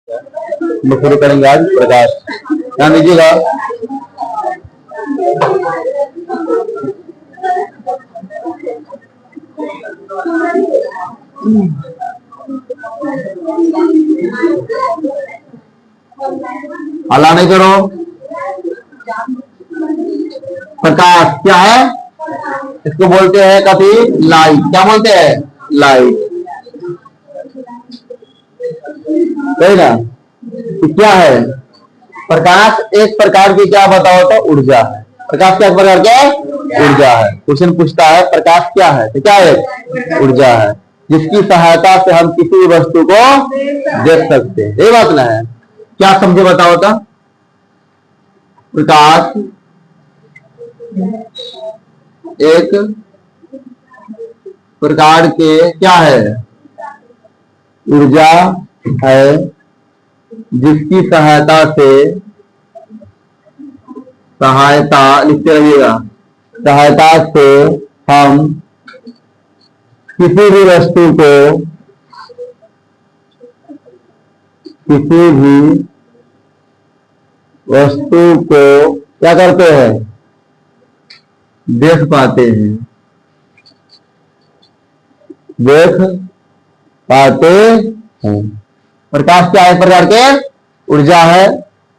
हम शुरू करेंगे आज प्रकाश। ध्यान दीजिएगा। हल्ला नहीं करो। प्रकाश क्या है? इसको बोलते हैं कभी लाइट। क्या बोलते हैं? लाइट। सही ना? क्या है प्रकाश? एक प्रकार की क्या बताओ तो ऊर्जा है। प्रकाश क्या प्रकार के? ऊर्जा है। क्वेश्चन पूछता है प्रकाश क्या है, तो क्या है? ऊर्जा है, जिसकी सहायता से हम किसी वस्तु को देख सकते हैं। ये बात ना है? क्या समझे बताओ तो? प्रकाश एक प्रकार के क्या है? ऊर्जा है, जिसकी सहायता से लिखते रहिएगा, सहायता से हम किसी भी वस्तु को क्या करते हैं? देख पाते हैं। प्रकाश क्या है? प्रकार के ऊर्जा है,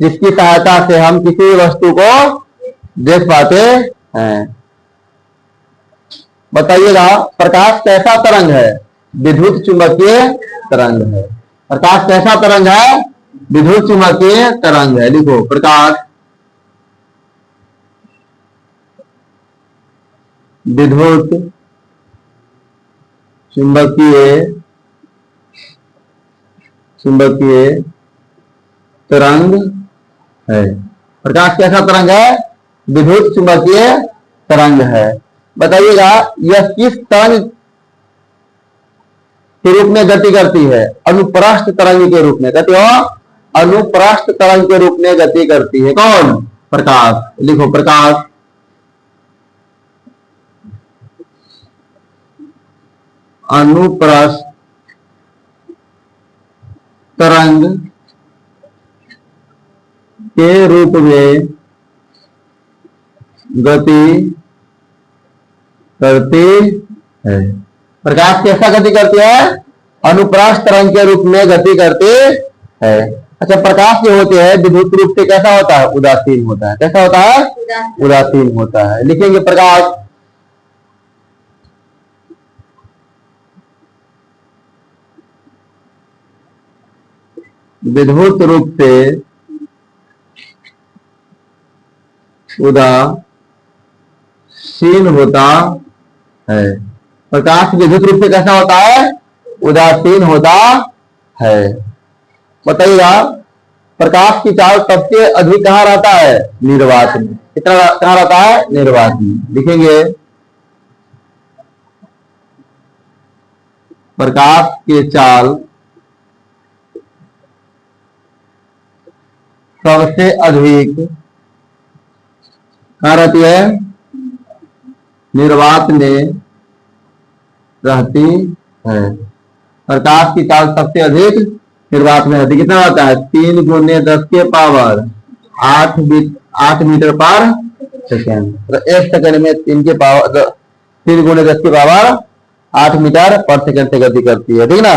जिसकी सहायता से हम किसी वस्तु को देख पाते हैं। बताइएगा प्रकाश कैसा तरंग है? विद्युत चुंबकीय तरंग है। प्रकाश कैसा तरंग है? विद्युत चुंबकीय तरंग है। लिखो प्रकाश विद्युत चुंबकीय तरंग है। प्रकाश कैसा तरंग है? विद्युत चुंबकीय तरंग है। बताइएगा यह किस तरंग के रूप में गति करती है? अनुप्रस्थ तरंग के रूप में। कहते हो अनुप्रस्थ तरंग के रूप में गति करती है। कौन? प्रकाश। लिखो प्रकाश अनुप्रस्थ तरंग के रूप में गति करती है। प्रकाश कैसा गति करती है? अनुप्रस्थ तरंग के रूप में गति करती है। अच्छा, प्रकाश जो होते हैं विद्युत रूप से कैसा होता है? उदासीन होता है। कैसा होता है? उदासीन होता है। लिखेंगे प्रकाश विद्युत रूप से उदासीन होता है। प्रकाश विद्युत रूप से कैसा होता है? उदासीन होता है। बताइएगा प्रकाश की चाल सबसे अधिक कहां रहता है? निर्वात में। कितना कहां रहता है? निर्वात में। लिखेंगे प्रकाश की चाल सबसे अधिक कहां रहती है? निर्वात में रहती है। प्रकाश की चाल सबसे अधिक निर्वात में रहती। कितना रहता है? 3 × 10 के पावर 8 मीटर पर सेकेंड। तो 1 सेकेंड में 3 × 10 की पावर 8 मीटर पर सेकेंड से गति करती है। ठीक ना?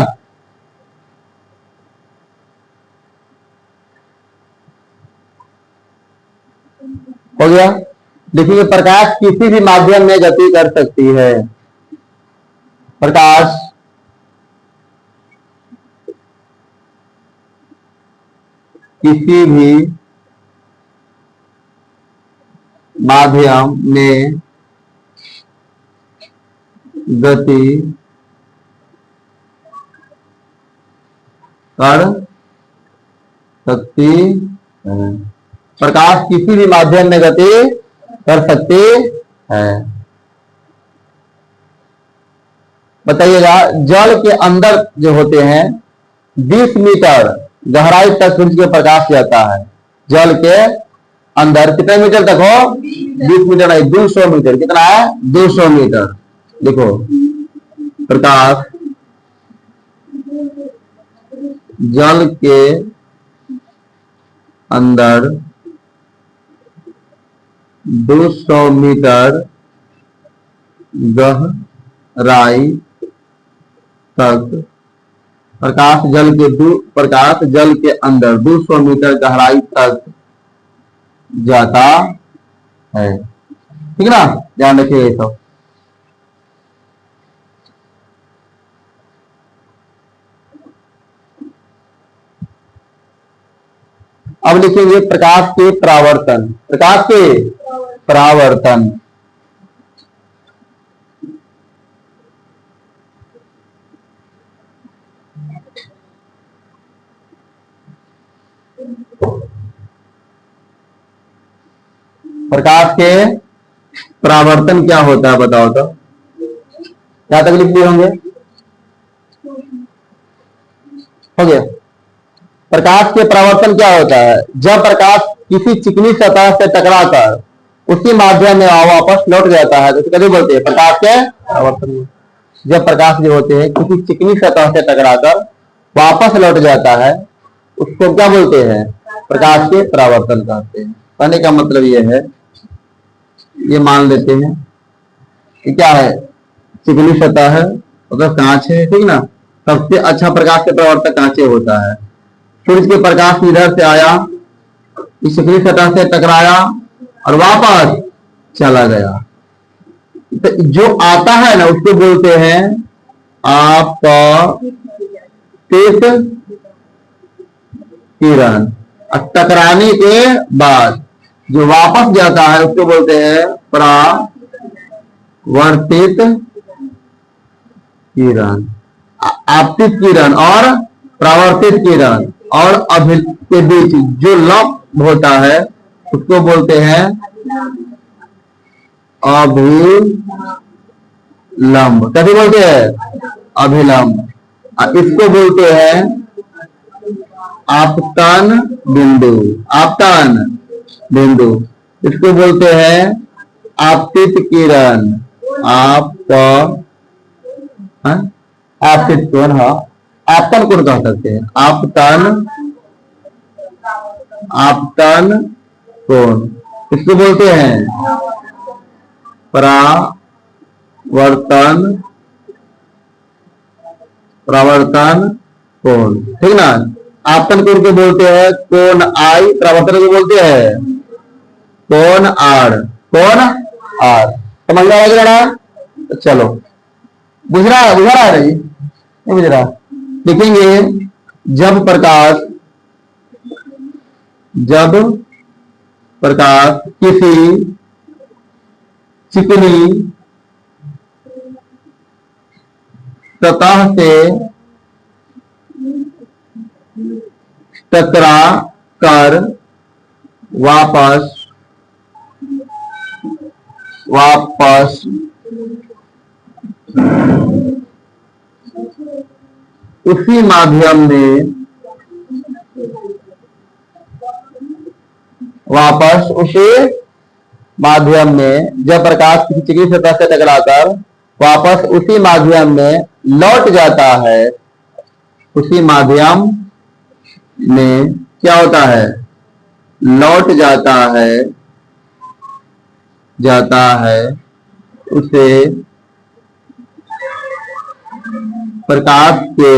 हो गया। देखिए प्रकाश किसी भी माध्यम में गति कर सकती है। प्रकाश किसी भी माध्यम में गति कर सकती है। प्रकाश किसी भी माध्यम में गति कर सकती है। बताइएगा जल के अंदर जो होते हैं 20 मीटर गहराई तक सूर्य के प्रकाश जाता है। जल के अंदर कितने मीटर तक हो? 20 मीटर नहीं, 200 मीटर। कितना है? 200 मीटर। देखो प्रकाश जल के अंदर 200 मीटर गहराई तक प्रकाश जल के अंदर 200 मीटर गहराई तक जाता है। ठीक है ना, ध्यान रखिए ये सब। अब लिखेंगे प्रकाश के परावर्तन। प्रकाश के परावर्तन, प्रकाश के परावर्तन क्या होता है बताओ तो, क्या तक लिख दिए होंगे? हो गया। प्रकाश के परावर्तन क्या होता है? जब प्रकाश किसी चिकनी सतह से टकराकर उसी माध्यम में वापस लौट जाता है तो कभी बोलते हैं प्रकाश के परावर्तन। जब प्रकाश जो होते हैं किसी चिकनी सतह से टकराकर वापस लौट जाता है उसको क्या बोलते हैं? प्रकाश के परावर्तन कहते हैं। कहने का मतलब ये है, ये मान लेते हैं कि क्या है, चिकनी सतह है मतलब कांच है, ठीक ना। सबसे अच्छा प्रकाश के परावर्तक कांच होता है। सूर्य के प्रकाश इधर से आया, इस चिकनी सतह से टकराया और वापस चला गया, तो जो आता है ना उसको बोलते हैं आपतित किरण। टकराने के बाद जो वापस जाता है उसको बोलते हैं परावर्तित किरण। आपतित किरण और परावर्तित किरण और के बीच जो लंब होता है उसको बोलते हैं अभिलंब। कैसे बोलते हैं? अभिलंब। इसको बोलते हैं आपतन बिंदु। आपतन बिंदु, इसको बोलते हैं आपतित किरण। आपतित कोण, हाँ आपतन कोण कह सकते हैं। आपतन कोण, इसको बोलते हैं परावर्तन कोण, ठीक ना। आपतन कोण को बोलते हैं कोण आई, परावर्तन को बोलते हैं कोण आर। कोण आर समझ में आएगा? चलो, बुझ रहा है नहीं बुझ रहा? लिखेंगे जब प्रकाश किसी चिकनी सतह से टकरा कर वापस उसी माध्यम में जब प्रकाश किसी चिकनी सतह से टकराकर वापस उसी माध्यम में लौट जाता है, उसी माध्यम में क्या होता है? लौट जाता है उसे प्रकाश के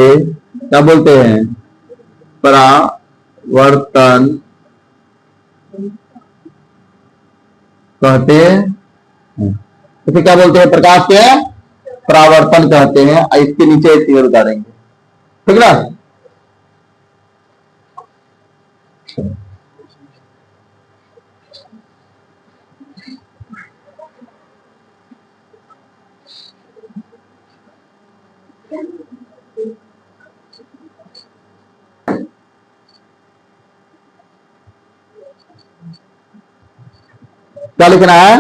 क्या बोलते हैं? परावर्तन कहते हैं। इसे क्या बोलते हैं? प्रकाश के परावर्तन कहते हैं। इसके नीचे इसकी उतारेंगे, ठीक ना। क्या लिखना है?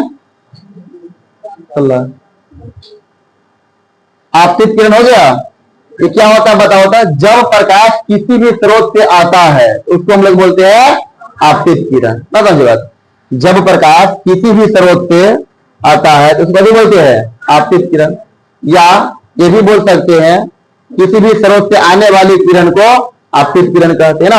आपतित किरण हो गया। ये क्या होता है बताओ? होता है जब प्रकाश किसी भी स्रोत से आता है उसको हम लोग बोलते हैं आपतित किरण। ना समझे बात? जब प्रकाश किसी भी स्रोत से आता है तो उसको भी बोलते हैं आपतित किरण। या ये भी बोल सकते हैं किसी भी स्रोत से आने वाली किरण को आपतित किरण कहते हैं ना।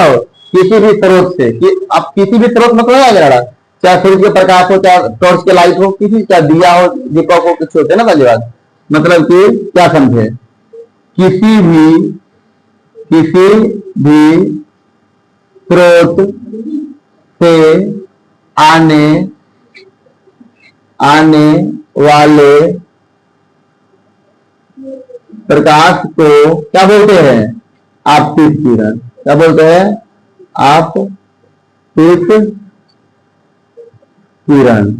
किसी भी स्रोत से अब किसी भी स्रोत मतलब है जरा, चाहे सूर्य के प्रकाश हो, चाहे टॉर्च के लाइट हो, किसी चाहे दिया हो, दीपक हो, कुछ होते हैं ना धन्यवाद। मतलब कि क्या समझे, किसी भी स्रोत से आने आने वाले प्रकाश को क्या बोलते हैं, आपतित किरण। क्या बोलते हैं, आपतित किरण।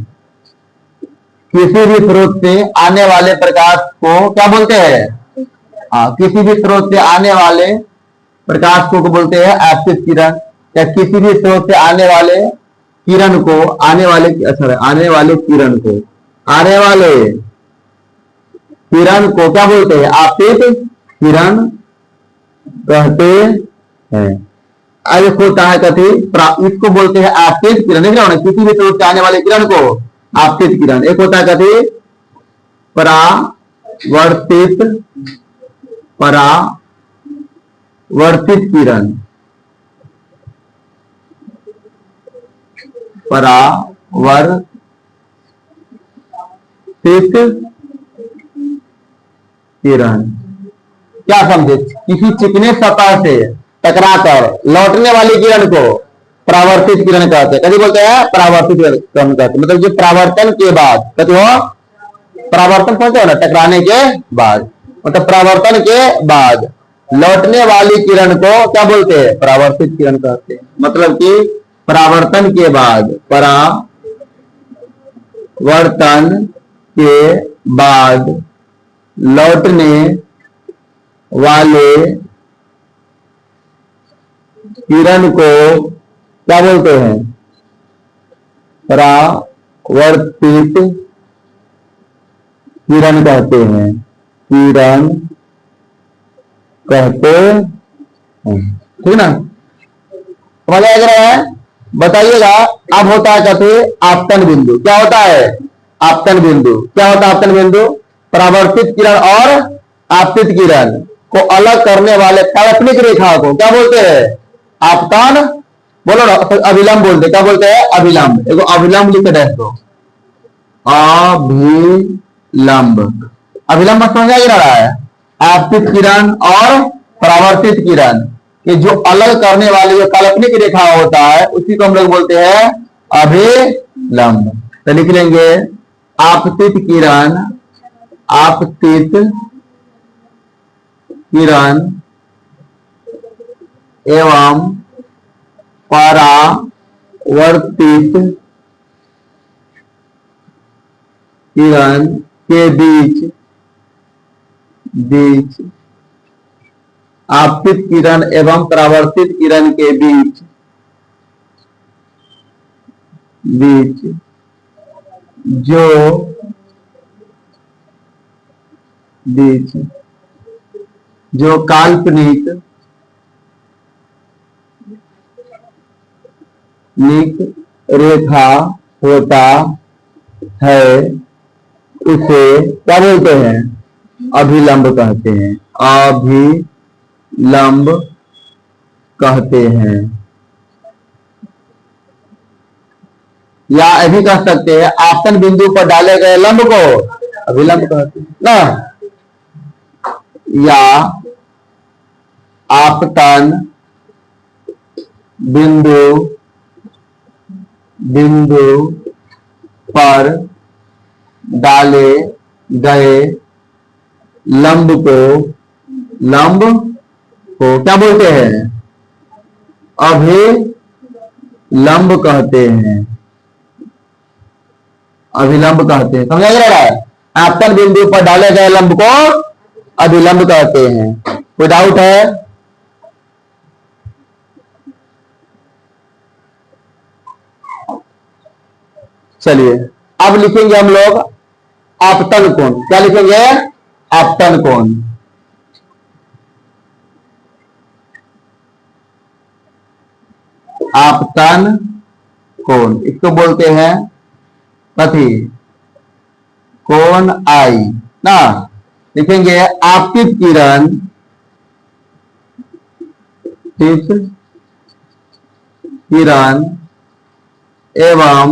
किसी भी स्रोत से आने वाले प्रकाश को क्या बोलते हैं, किसी भी स्रोत से आने वाले प्रकाश को बोलते हैं आपतित किरण। या किसी भी स्रोत से आने वाले किरण को, आने वाले किरण को क्या बोलते हैं, आपतित किरण कहते हैं। अब होता है कथी, इसको बोलते हैं आपतित किरण। देख रहे हो ना, किसी भी स्रोत से आने वाले किरण को आपतित किरण। एक होता है कथी, परावर्तित किरण। परावर्तित किरण क्या समझे, किसी चिकने सतह से टकराकर लौटने वाली किरण को परावर्तित किरण कहते हैं। कभी बोलते हैं परावर्तित किरण कहते हैं। मतलब जो परावर्तन के बाद, कहते हो परावर्तन कहते हो ना, टकराने के बाद, मतलब परावर्तन के बाद लौटने वाली किरण को क्या बोलते हैं, परावर्तित किरण कहते हैं। मतलब कि परावर्तन के बाद, परावर्तन के बाद लौटने वाले किरण को क्या बोलते हैं, परावर्तित किरण कहते हैं। किरण कहते हैं, ठीक ना, समझ आ रहा है। बताइएगा। अब होता है कहते आपतन बिंदु। क्या होता है, आपतन बिंदु। क्या होता है आपतन बिंदु, परावर्तित किरण और आपतित किरण को अलग करने वाले काल्पनिक रेखा को क्या बोलते हैं, आपतन। बोलो ना, अभिलंब बोलते। क्या बोलते हैं, अभिलंब। एगो अभिलंब लिख दे दो, अभिलंब। अभिलंब समझ आ रहा है। आपतित किरण और परावर्तित किरण के जो अलग करने वाली जो काल्पनिक रेखा होता है, उसी को हम लोग बोलते हैं अभिलंब। तो लिख लेंगे आपतित किरण, आपतित किरण एवं परावर्तित किरण के बीच आपतित किरण एवं परावर्तित किरण के बीच जो काल्पनिक रेखा होता है, उसे क्या बोलते हैं, अभिलंब कहते हैं। अभिलंब कहते हैं। या ऐसे कह सकते हैं, आपतन बिंदु पर डाले गए लंब को अभिलंब कहते हैं ना। या आपतन बिंदु पर डाले गए लंब को क्या बोलते हैं, अभिलंब कहते हैं। अभिलंब कहते हैं, समझा जा रहा है। आपतन बिंदु पर डाले गए लंब को अभिलंब कहते हैं। कोई डाउट है, चलिए अब लिखेंगे हम लोग आपतन कोण। क्या लिखेंगे, आपतन कोण। आपतन कोण इसको बोलते हैं कथी, कोण आई ना। लिखेंगे आपतित किरण, ठीक, किरण एवं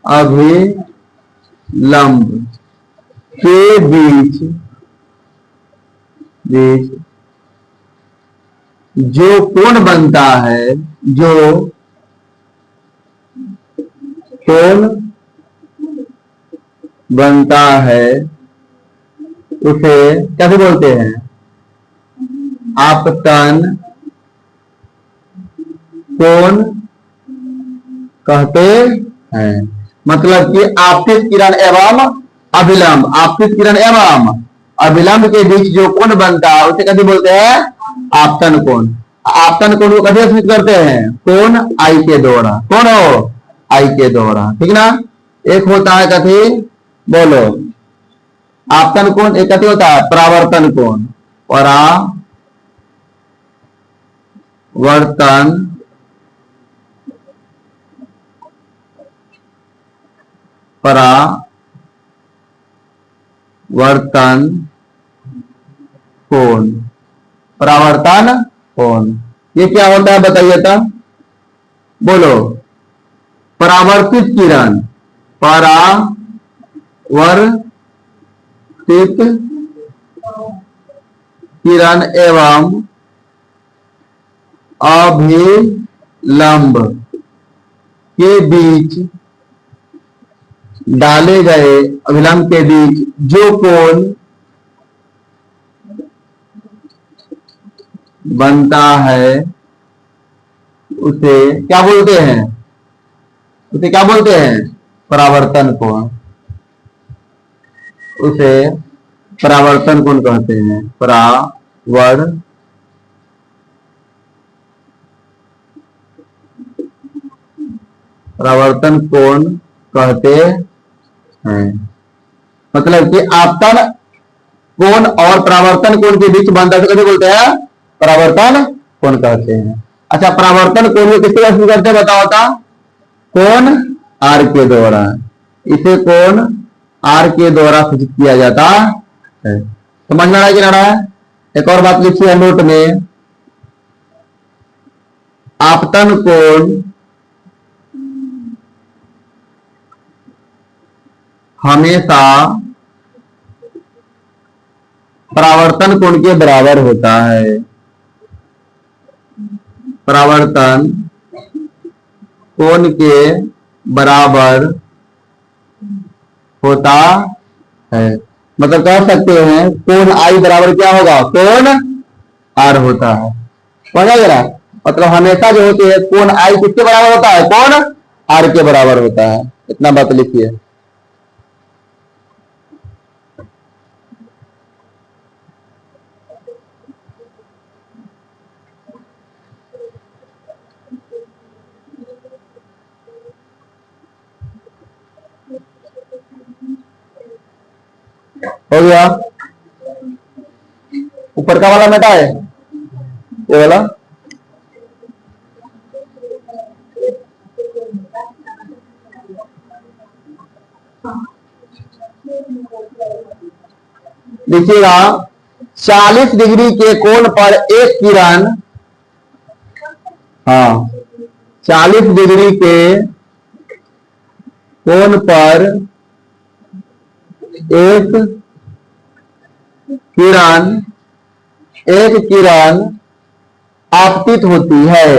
अभिलंब के बीच जो कोण बनता है, जो कोण बनता है उसे कैसे बोलते हैं? आपतन कोण कहते हैं। मतलब कि आपतित किरण एवं अभिलंब, आपतित किरण एवं अभिलंब के बीच जो कोण बनता है उसे कैसे बोलते हैं? आपतन कोण। आपतन कोण को कैसे सूचित करते हैं? कोण आई के द्वारा। कौन हो? आई के द्वारा, ठीक ना। एक होता है कथी, बोलो, आपतन कोण। एक कथी होता है? परावर्तन कोण। परावर्तन कोण, परावर्तन कोण। ये क्या होता है बताइए तो, बोलो। परावर्तित किरण, परावर्तित किरण एवं अभिलंब के बीच डाले गए, अभिलंब के बीच जो कोण बनता है उसे क्या बोलते हैं? उसे क्या बोलते हैं? परावर्तन कोण। उसे परावर्तन कोण कहते हैं। परावर्तन कोण कहते हैं। मतलब कि आपतन कोण और परावर्तन कोण के बीच बनता है कैसे बोलते हैं? परावर्तन कोण कहते हैं। अच्छा, परावर्तन कोण को किसके द्वारा करते हैं बताओ था? कोण आर के द्वारा। इसे कोण आर के द्वारा सूचित किया जाता है। समझ में आ रहा है कि ना रहा है? एक और बात लिखिए नोट में, आपतन कोण हमेशा परावर्तन कोण के बराबर होता है। परावर्तन कोण के बराबर होता है। मतलब कह सकते हैं कोण आई बराबर क्या होगा? कोण आर होता है। समझ आ गया? मतलब हमेशा जो होती है कोण आई किसके बराबर होता है? कोण आर के बराबर होता है। इतना बात लिखिए। हो गया? ऊपर का वाला मिटा है, ये वाला। देखिएगा, 40 डिग्री के कोण पर एक किरण, हाँ 40 डिग्री के कोण पर एक किरण आपतित होती है।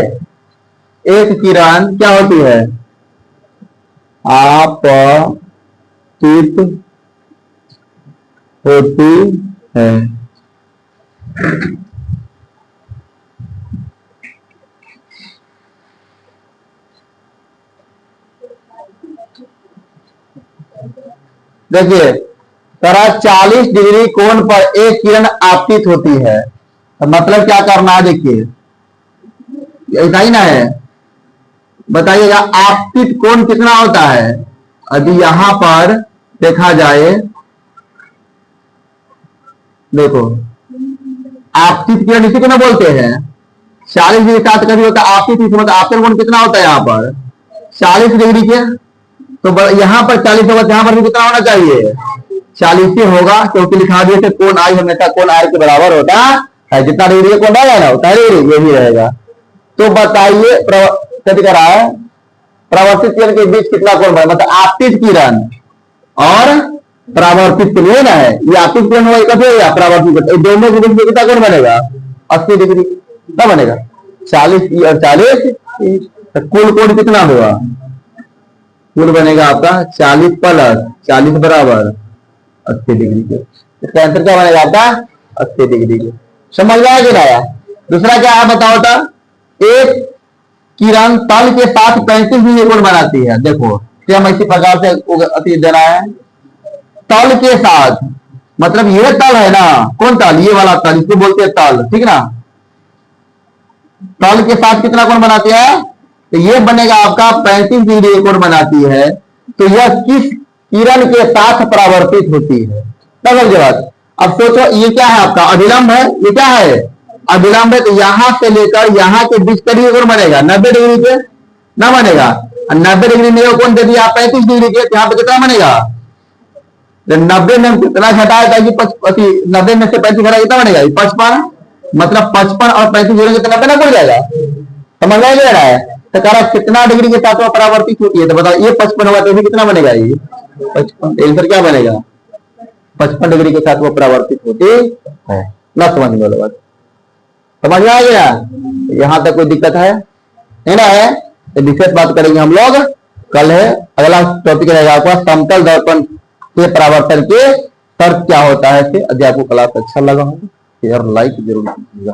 एक किरण क्या होती है? आपतित होती है। देखिए, तरह 40 डिग्री कोण पर एक किरण आपतित होती है, तो मतलब क्या करना है? देखिए, ऐसा ही ना है। बताइएगा आपतित कोण कितना होता है? अभी यहां पर देखा जाए, देखो आपतित किरण इसी को ना बोलते हैं। 40 डिग्री का कभी होता है आपतित, मतलब आपतित कोण कितना होता है यहाँ पर? 40 डिग्री के, तो यहाँ पर 40 होगा, यहाँ पर भी कितना होना चाहिए? 40 ही होगा, क्योंकि लिखा दिए थे कोण आई हमेशा कोण आर के बराबर होता है। जितना डिग्री कोण रहेगा ना उतना डिग्री ये भी रहेगा। तो बताइए क्या दिखा रहा है, परावर्तित किरण के बीच कितना कोण बनेगा, मतलब आपतित किरण और परावर्तित किरण ना है, ये आपतित किरण हुआ इकट्ठे या परावर्तित किरण, दोनों के बीच में कितना कोण बनेगा, 80 डिग्री। क्या बनेगा, 40 और 40, कुल कोण कितना हुआ, कुल बनेगा आपका 40 प्लस 40 बराबर 80 डिग्री के। इसका आंसर क्या बनेगा आपका 80 डिग्री के। समझ में आया कि नहीं? दूसरा क्या है बताओ था, एक किरण तल के साथ 35 डिग्री कोण बनाती है। देखो हम इसी प्रकार से अति देना है, तल के साथ मतलब ये तल है ना, कौन तल, ये वाला तल, इसको बोलते हैं तल, ठीक ना। तल के साथ कितना कोण बनाती है, तो ये बनेगा आपका 35 डिग्री कोण बनाती है। तो यह किस किरण के साथ परावर्तित होती है, समझ बात। अब सोचो ये क्या है आपका अभिलंब है, ये क्या है अभिलंब है, तो यहां से लेकर यहां के बीच करीब कोण बनेगा 90 डिग्री के ना बनेगा, 90 डिग्री में कोण दे दिया 35 डिग्री के, यहाँ पे कितना बनेगा, 90 में कितना घटाएगा कि 90 में से 35 घटा कितना बनेगा 55, मतलब 55 और 35 जोड़ेंगे तो 90 ना पड़ जाएगा। समझ में ले रहा है, तो कह रहा कितना डिग्री के साथ परावर्तित होती है, तो बताओ ये 55 हुआ तो भी कितना बनेगा, ये 55, आंसर क्या बनेगा 55 डिग्री के साथ वो परावर्तित होती है ना। समझ में लो बात, समझ में आ गया, यहां तक कोई दिक्कत है ना है, तो विशेष बात करेंगे हम लोग कल है। अगला टॉपिक रहेगा आपका समतल दर्पण के परावर्तन के तर्क क्या होता है। अध्याय को क्लास अच्छा लगा हो शेयर लाइक जरूर कीजिएगा।